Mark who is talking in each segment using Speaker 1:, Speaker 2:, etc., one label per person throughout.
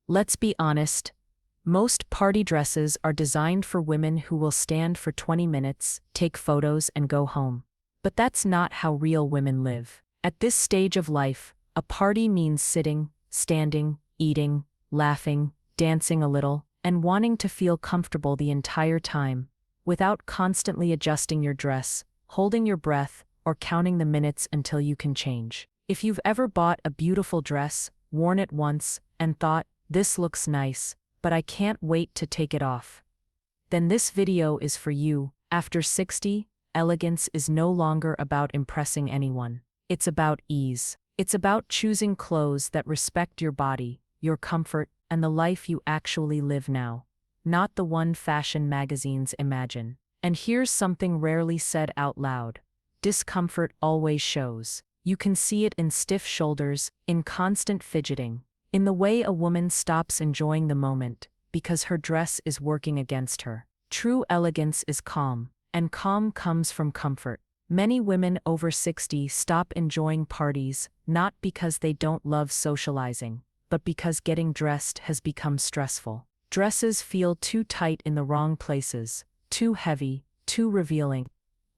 Speaker 1: Let's be honest, most party dresses are designed for women who will stand for 20 minutes, take photos, and go home. But that's not how real women live. At this stage of life, a party means sitting, standing, eating, laughing, dancing a little, and wanting to feel comfortable the entire time, without constantly adjusting your dress, holding your breath, or counting the minutes until you can change. If you've ever bought a beautiful dress, worn it once, and thought, "This looks nice, but I can't wait to take it off," then this video is for you. After 60, elegance is no longer about impressing anyone. It's about ease. It's about choosing clothes that respect your body, your comfort, and the life you actually live now, not the one fashion magazines imagine. And here's something rarely said out loud. Discomfort always shows. You can see it in stiff shoulders, in constant fidgeting, in the way a woman stops enjoying the moment because her dress is working against her. True elegance is calm, and calm comes from comfort. Many women over 60 stop enjoying parties not because they don't love socializing, but because getting dressed has become stressful. Dresses feel too tight in the wrong places, too heavy, too revealing,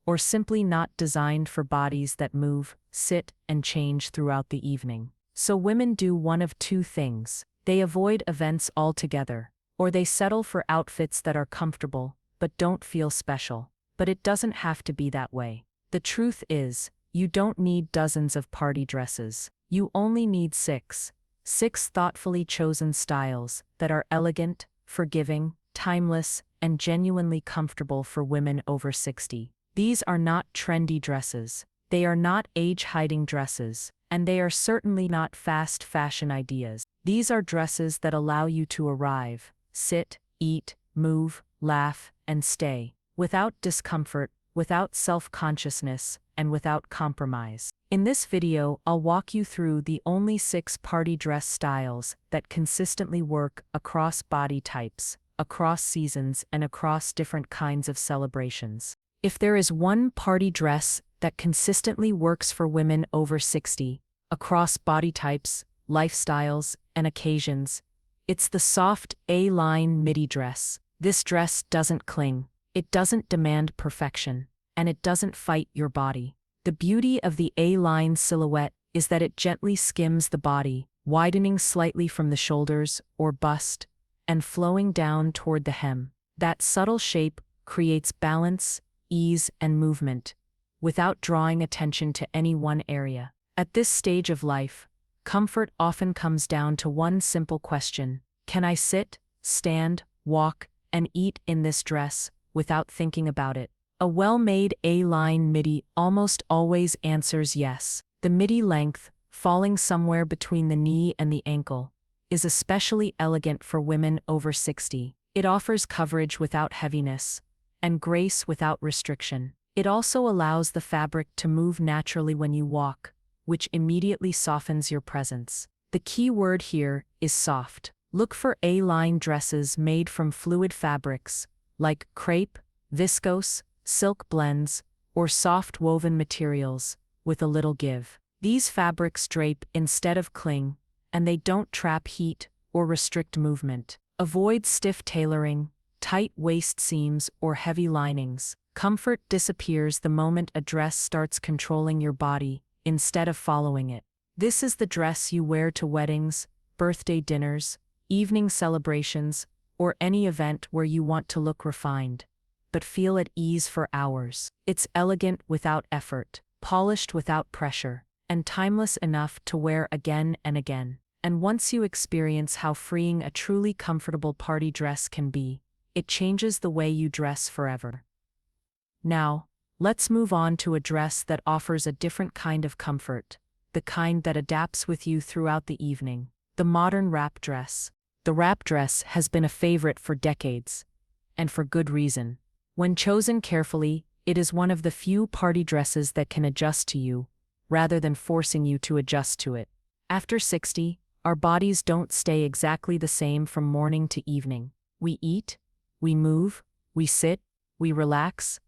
Speaker 1: or simply not designed for bodies that move, sit, and change throughout the evening. So women do one of two things. They avoid events altogether, or they settle for outfits that are comfortable, but don't feel special. But it doesn't have to be that way. The truth is, you don't need dozens of party dresses. You only need six thoughtfully chosen styles that are elegant, forgiving, timeless, and genuinely comfortable for women over 60. These are not trendy dresses. They are not age-hiding dresses, and they are certainly not fast fashion ideas. These are dresses that allow you to arrive, sit, eat, move, laugh, and stay, without discomfort, without self-consciousness, and without compromise. In this video, I'll walk you through the only 6 party dress styles that consistently work across body types, across seasons, and across different kinds of celebrations. If there is one party dress that consistently works for women over 60, across body types, lifestyles, and occasions, it's the soft A-line midi dress. This dress doesn't cling, it doesn't demand perfection, and it doesn't fight your body. The beauty of the A-line silhouette is that it gently skims the body, widening slightly from the shoulders or bust, and flowing down toward the hem. That subtle shape creates balance, ease, and movement, without drawing attention to any one area. At this stage of life, comfort often comes down to one simple question: can I sit, stand, walk, and eat in this dress without thinking about it? A well-made A-line midi almost always answers yes. The midi length, falling somewhere between the knee and the ankle, is especially elegant for women over 60. It offers coverage without heaviness, and grace without restriction. It also allows the fabric to move naturally when you walk, which immediately softens your presence. The key word here is soft. Look for A-line dresses made from fluid fabrics, like crepe, viscose, silk blends, or soft woven materials, with a little give. These fabrics drape instead of cling, and they don't trap heat or restrict movement. Avoid stiff tailoring, tight waist seams, or heavy linings. Comfort disappears the moment a dress starts controlling your body instead of following it. This is the dress you wear to weddings, birthday dinners, evening celebrations, or any event where you want to look refined, but feel at ease for hours. It's elegant without effort, polished without pressure, and timeless enough to wear again and again. And once you experience how freeing a truly comfortable party dress can be, it changes the way you dress forever. Now, let's move on to a dress that offers a different kind of comfort, the kind that adapts with you throughout the evening: the modern wrap dress. The wrap dress has been a favorite for decades, and for good reason. When chosen carefully, it is one of the few party dresses that can adjust to you, rather than forcing you to adjust to it. After 60, our bodies don't stay exactly the same from morning to evening. We eat, we move, we sit, we relax.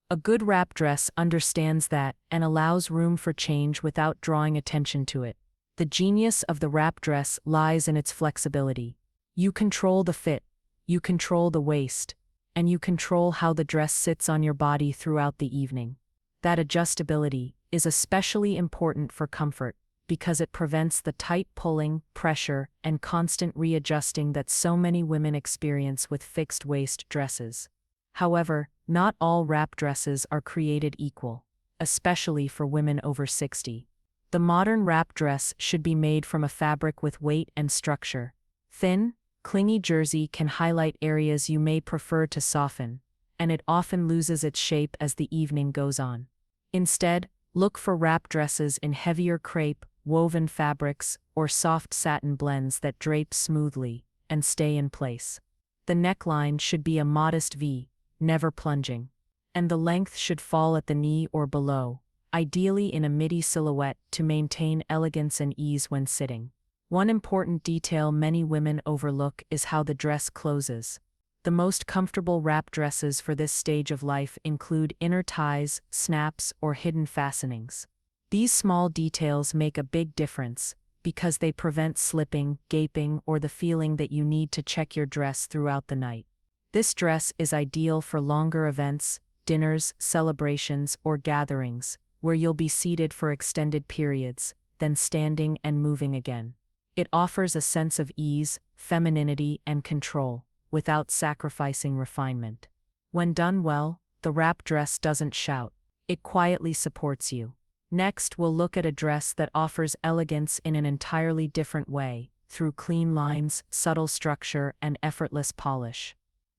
Speaker 1: A good wrap dress understands that and allows room for change without drawing attention to it. The genius of the wrap dress lies in its flexibility. You control the fit, you control the waist, and you control how the dress sits on your body throughout the evening. That adjustability is especially important for comfort because it prevents the tight pulling, pressure, and constant readjusting that so many women experience with fixed waist dresses. However, not all wrap dresses are created equal, especially for women over 60. The modern wrap dress should be made from a fabric with weight and structure. Thin, clingy jersey can highlight areas you may prefer to soften, and it often loses its shape as the evening goes on. Instead, look for wrap dresses in heavier crepe, woven fabrics, or soft satin blends that drape smoothly and stay in place. The neckline should be a modest V, never plunging, and the length should fall at the knee or below, ideally in a midi silhouette to maintain elegance and ease when sitting. One important detail many women overlook is how the dress closes. The most comfortable wrap dresses for this stage of life include inner ties, snaps, or hidden fastenings. These small details make a big difference because they prevent slipping, gaping, or the feeling that you need to check your dress throughout the night. This dress is ideal for longer events, dinners, celebrations, or gatherings, where you'll be seated for extended periods, then standing and moving again. It offers a sense of ease, femininity, and control, without sacrificing refinement. When done well, the wrap dress doesn't shout, it quietly supports you. Next, we'll look at a dress that offers elegance in an entirely different way, through clean lines, subtle structure, and effortless polish.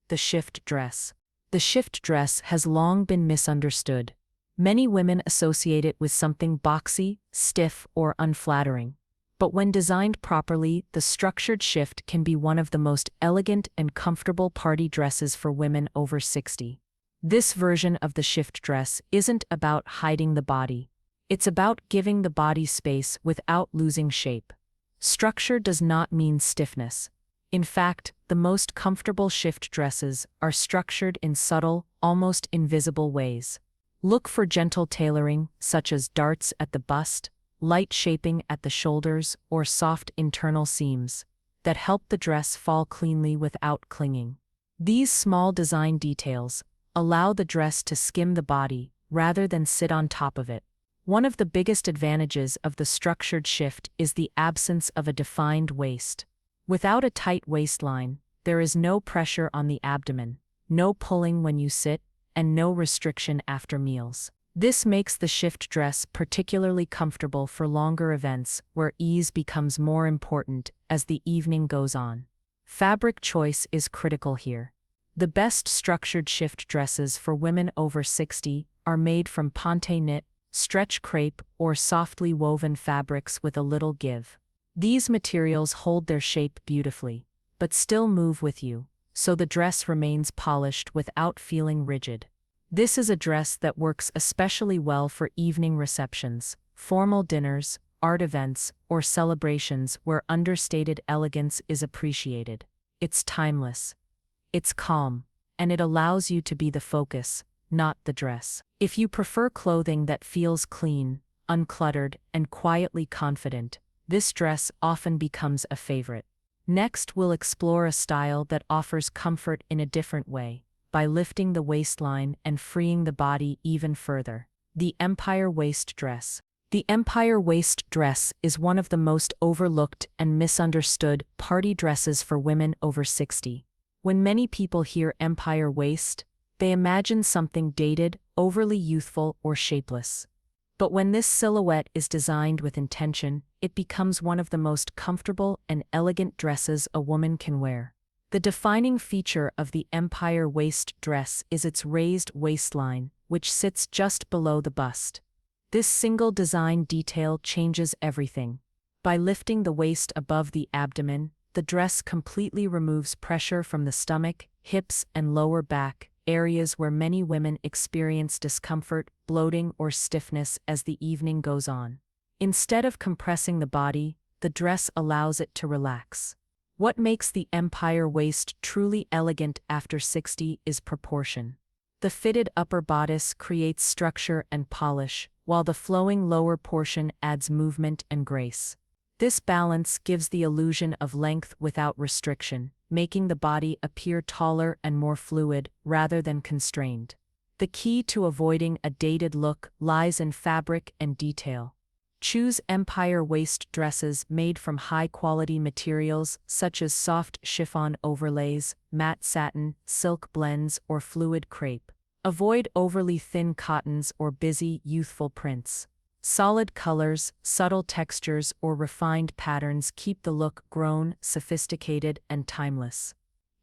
Speaker 1: The shift dress. The shift dress has long been misunderstood. Many women associate it with something boxy, stiff, or unflattering. But when designed properly, the structured shift can be one of the most elegant and comfortable party dresses for women over 60. This version of the shift dress isn't about hiding the body. It's about giving the body space without losing shape. Structure does not mean stiffness. In fact, the most comfortable shift dresses are structured in subtle, almost invisible ways. Look for gentle tailoring, such as darts at the bust, light shaping at the shoulders, or soft internal seams that help the dress fall cleanly without clinging. These small design details allow the dress to skim the body rather than sit on top of it. One of the biggest advantages of the structured shift is the absence of a defined waist. Without a tight waistline, there is no pressure on the abdomen, no pulling when you sit, and no restriction after meals. This makes the shift dress particularly comfortable for longer events where ease becomes more important as the evening goes on. Fabric choice is critical here. The best structured shift dresses for women over 60 are made from ponte knit, stretch crepe, or softly woven fabrics with a little give. These materials hold their shape beautifully, but still move with you, so the dress remains polished without feeling rigid. This is a dress that works especially well for evening receptions, formal dinners, art events, or celebrations where understated elegance is appreciated. It's timeless. It's calm, and it allows you to be the focus, not the dress. If you prefer clothing that feels clean, uncluttered, and quietly confident, this dress often becomes a favorite. Next, we'll explore a style that offers comfort in a different way, by lifting the waistline and freeing the body even further. The Empire Waist Dress. The Empire Waist Dress is one of the most overlooked and misunderstood party dresses for women over 60. When many people hear Empire Waist, they imagine something dated, overly youthful, or shapeless. But when this silhouette is designed with intention, it becomes one of the most comfortable and elegant dresses a woman can wear. The defining feature of the Empire Waist Dress is its raised waistline, which sits just below the bust. This single design detail changes everything. By lifting the waist above the abdomen, the dress completely removes pressure from the stomach, hips, and lower back, areas where many women experience discomfort, bloating, or stiffness as the evening goes on. Instead of compressing the body, the dress allows it to relax. What makes the Empire Waist truly elegant after 60 is proportion. The fitted upper bodice creates structure and polish, while the flowing lower portion adds movement and grace. This balance gives the illusion of length without restriction, making the body appear taller and more fluid rather than constrained. The key to avoiding a dated look lies in fabric and detail. Choose empire waist dresses made from high-quality materials such as soft chiffon overlays, matte satin, silk blends, or fluid crepe. Avoid overly thin cottons or busy, youthful prints. Solid colors, subtle textures, or refined patterns keep the look grown, sophisticated, and timeless.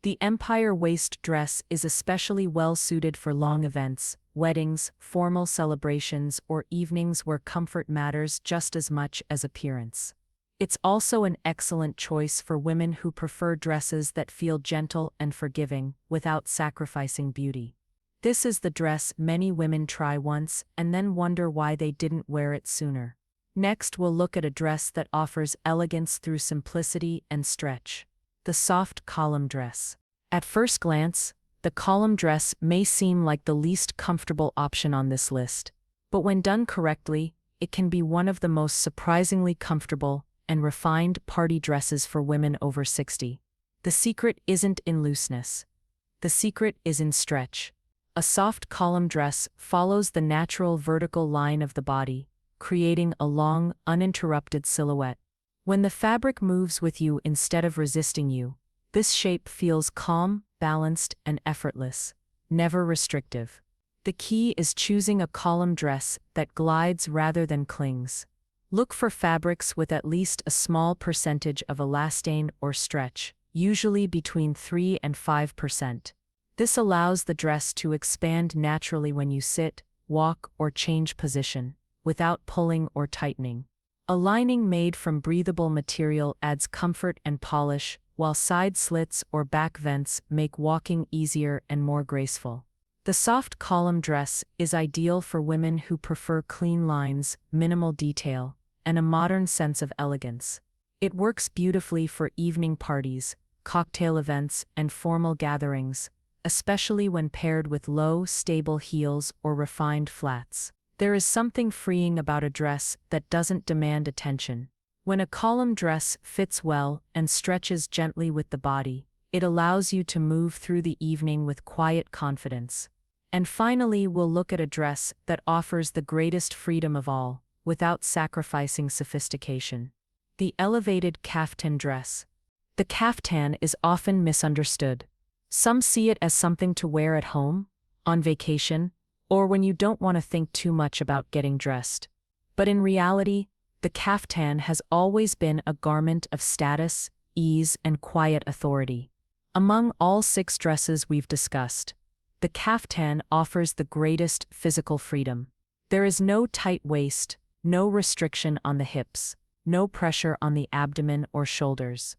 Speaker 1: The empire waist dress is especially well suited for long events, weddings, formal celebrations, or evenings where comfort matters just as much as appearance. It's also an excellent choice for women who prefer dresses that feel gentle and forgiving without sacrificing beauty. This is the dress many women try once and then wonder why they didn't wear it sooner. Next, we'll look at a dress that offers elegance through simplicity and stretch. The soft column dress. At first glance, the column dress may seem like the least comfortable option on this list, but when done correctly, it can be one of the most surprisingly comfortable and refined party dresses for women over 60. The secret isn't in looseness. The secret is in stretch. A soft column dress follows the natural vertical line of the body, creating a long, uninterrupted silhouette. When the fabric moves with you instead of resisting you, this shape feels calm, balanced, and effortless, never restrictive. The key is choosing a column dress that glides rather than clings. Look for fabrics with at least a small percentage of elastane or stretch, usually between 3 and 5%. This allows the dress to expand naturally when you sit, walk, or change position, without pulling or tightening. A lining made from breathable material adds comfort and polish, while side slits or back vents make walking easier and more graceful. The soft column dress is ideal for women who prefer clean lines, minimal detail, and a modern sense of elegance. It works beautifully for evening parties, cocktail events, and formal gatherings, especially when paired with low, stable heels or refined flats. There is something freeing about a dress that doesn't demand attention. When a column dress fits well and stretches gently with the body, it allows you to move through the evening with quiet confidence. And finally, we'll look at a dress that offers the greatest freedom of all, without sacrificing sophistication. The elevated caftan dress. The caftan is often misunderstood. Some see it as something to wear at home, on vacation, or when you don't want to think too much about getting dressed. But in reality, the caftan has always been a garment of status, ease, and quiet authority. Among all 6 dresses we've discussed, the caftan offers the greatest physical freedom. There is no tight waist, no restriction on the hips, no pressure on the abdomen or shoulders.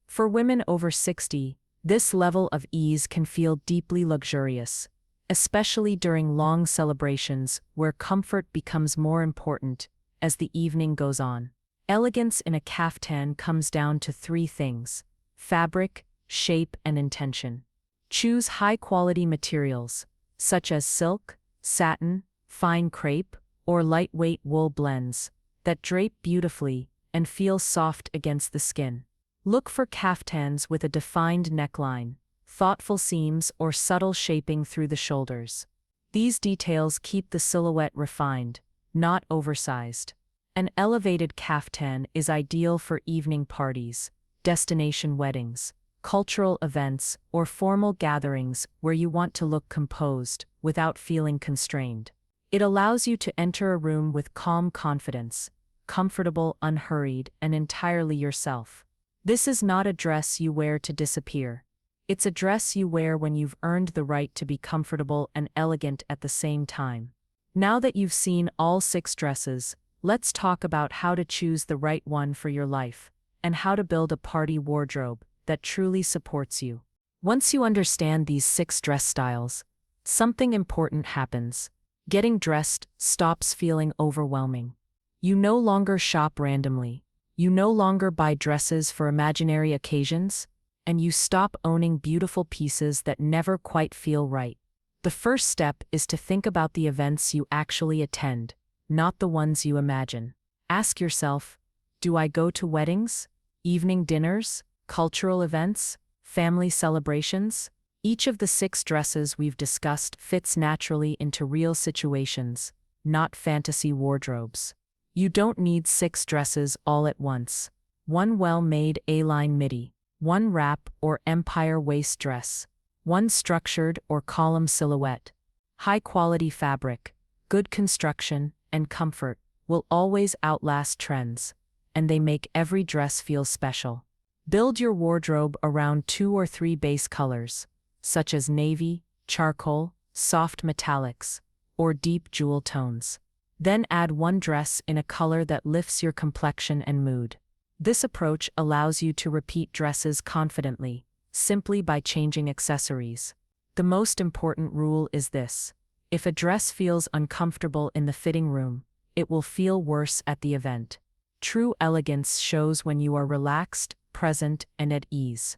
Speaker 1: For women over 60, this level of ease can feel deeply luxurious, especially during long celebrations where comfort becomes more important as the evening goes on. Elegance in a caftan comes down to 3 things: fabric, shape, and intention. Choose high-quality materials, such as silk, satin, fine crepe, or lightweight wool blends, that drape beautifully and feel soft against the skin. Look for caftans with a defined neckline, thoughtful seams, or subtle shaping through the shoulders. These details keep the silhouette refined, not oversized. An elevated caftan is ideal for evening parties, destination weddings, cultural events, or formal gatherings where you want to look composed without feeling constrained. It allows you to enter a room with calm confidence, comfortable, unhurried, and entirely yourself. This is not a dress you wear to disappear. It's a dress you wear when you've earned the right to be comfortable and elegant at the same time. Now that you've seen all 6 dresses, let's talk about how to choose the right one for your life, and how to build a party wardrobe that truly supports you. Once you understand these 6 dress styles, something important happens. Getting dressed stops feeling overwhelming. You no longer shop randomly. You no longer buy dresses for imaginary occasions, and you stop owning beautiful pieces that never quite feel right. The first step is to think about the events you actually attend, not the ones you imagine. Ask yourself, Do I go to weddings, evening dinners, cultural events, family celebrations? Each of the 6 dresses we've discussed fits naturally into real situations, not fantasy wardrobes. You don't need 6 dresses all at once. One well-made A-line midi, one wrap or empire waist dress, one structured or column silhouette. High-quality fabric, good construction, and comfort will always outlast trends, and they make every dress feel special. Build your wardrobe around 2 or 3 base colors, such as navy, charcoal, soft metallics, or deep jewel tones. Then add one dress in a color that lifts your complexion and mood. This approach allows you to repeat dresses confidently, simply by changing accessories. The most important rule is this: if a dress feels uncomfortable in the fitting room, it will feel worse at the event. True elegance shows when you are relaxed, present, and at ease.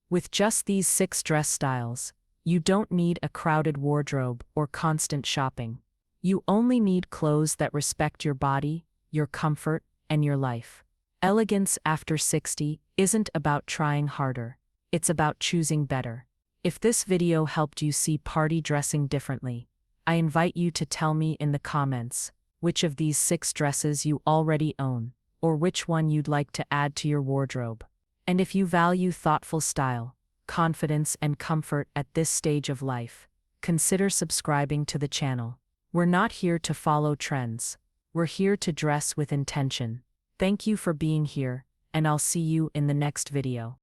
Speaker 1: With just these 6 dress styles, you don't need a crowded wardrobe or constant shopping. You only need clothes that respect your body, your comfort, and your life. Elegance after 60 isn't about trying harder. It's about choosing better. If this video helped you see party dressing differently, I invite you to tell me in the comments which of these 6 dresses you already own, or which one you'd like to add to your wardrobe. And if you value thoughtful style, confidence, and comfort at this stage of life, consider subscribing to the channel. We're not here to follow trends. We're here to dress with intention. Thank you for being here, and I'll see you in the next video.